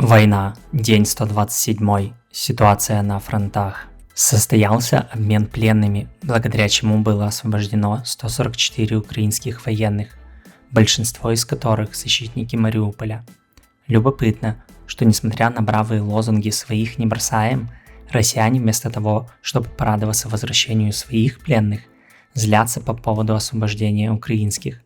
Война. День 127. Ситуация на фронтах. Состоялся обмен пленными, благодаря чему было освобождено 144 украинских военных, большинство из которых защитники Мариуполя. Любопытно, что несмотря на бравые лозунги «своих не бросаем», россияне вместо того, чтобы порадоваться возвращению своих пленных, злятся по поводу освобождения украинских.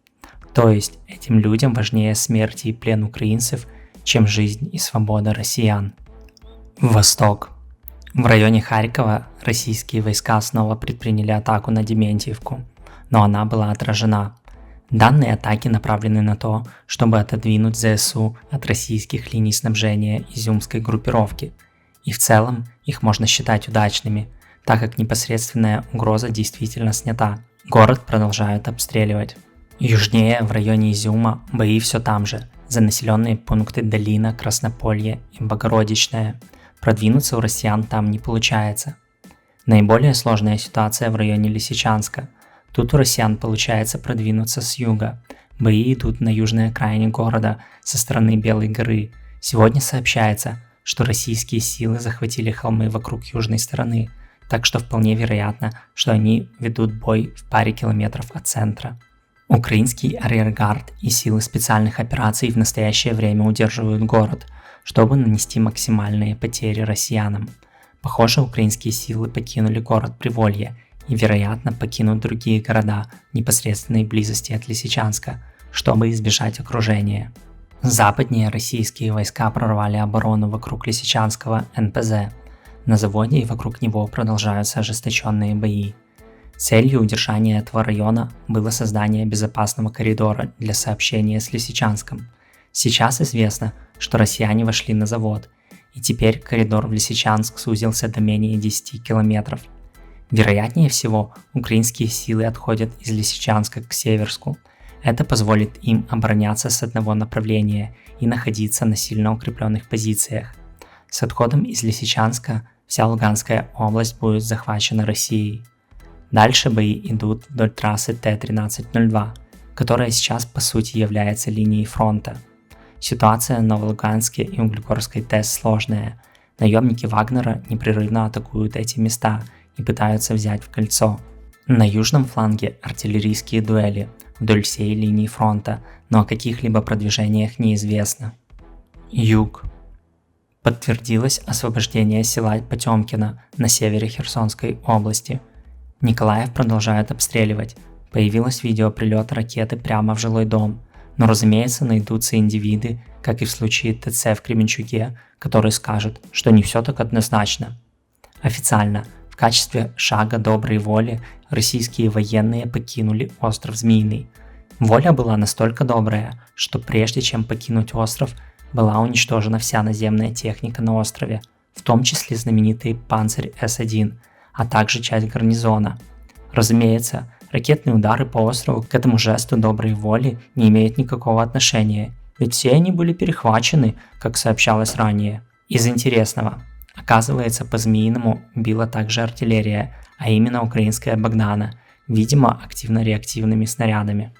То есть этим людям важнее смерть и плен украинцев, чем жизнь и свобода россиян. Восток. В районе Харькова российские войска снова предприняли атаку на Дементьевку, но она была отражена. Данные атаки направлены на то, чтобы отодвинуть ЗСУ от российских линий снабжения изюмской группировки, и в целом их можно считать удачными, так как непосредственная угроза действительно снята. Город продолжают обстреливать. Южнее, в районе Изюма, бои все там же, за населенные пункты Долина, Краснополье и Богородичное. Продвинуться у россиян там не получается. Наиболее сложная ситуация в районе Лисичанска. Тут у россиян получается продвинуться с юга. Бои идут на южной окраине города, со стороны Белой горы. Сегодня сообщается, что российские силы захватили холмы вокруг южной стороны, так что вполне вероятно, что они ведут бой в паре километров от центра. Украинский арьергард и силы специальных операций в настоящее время удерживают город, чтобы нанести максимальные потери россиянам. Похоже, украинские силы покинули город Приволье и, вероятно, покинут другие города в непосредственной близости от Лисичанска, чтобы избежать окружения. Западнее российские войска прорвали оборону вокруг Лисичанского НПЗ. На заводе и вокруг него продолжаются ожесточенные бои. Целью удержания этого района было создание безопасного коридора для сообщения с Лисичанском. Сейчас известно, что россияне вошли на завод, и теперь коридор в Лисичанск сузился до менее 10 километров. Вероятнее всего, украинские силы отходят из Лисичанска к Северску. Это позволит им обороняться с одного направления и находиться на сильно укрепленных позициях. С отходом из Лисичанска вся Луганская область будет захвачена Россией. Дальше бои идут вдоль трассы Т-1302, которая сейчас по сути является линией фронта. Ситуация на Новолуганской и Углегорской ТЭС сложная. Наемники Вагнера непрерывно атакуют эти места и пытаются взять в кольцо. На южном фланге артиллерийские дуэли вдоль всей линии фронта, но о каких-либо продвижениях неизвестно. Юг. Подтвердилось освобождение села Потемкино на севере Херсонской области. Николаев продолжают обстреливать. Появилось видео прилета ракеты прямо в жилой дом. Но, разумеется, найдутся индивиды, как и в случае ТЦ в Кременчуге, которые скажут, что не все так однозначно. Официально, в качестве шага доброй воли, российские военные покинули остров Змеиный. Воля была настолько добрая, что прежде чем покинуть остров, была уничтожена вся наземная техника на острове, в том числе знаменитый «Панцирь С-1», а также часть гарнизона. Разумеется, ракетные удары по острову к этому жесту доброй воли не имеют никакого отношения, ведь все они были перехвачены, как сообщалось ранее. Из интересного. Оказывается, по Змеиному била также артиллерия, а именно украинская «Богдана», видимо, активно-реактивными снарядами.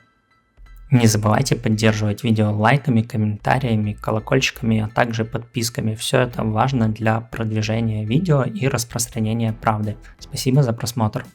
Не забывайте поддерживать видео лайками, комментариями, колокольчиками, а также подписками. Все это важно для продвижения видео и распространения правды. Спасибо за просмотр.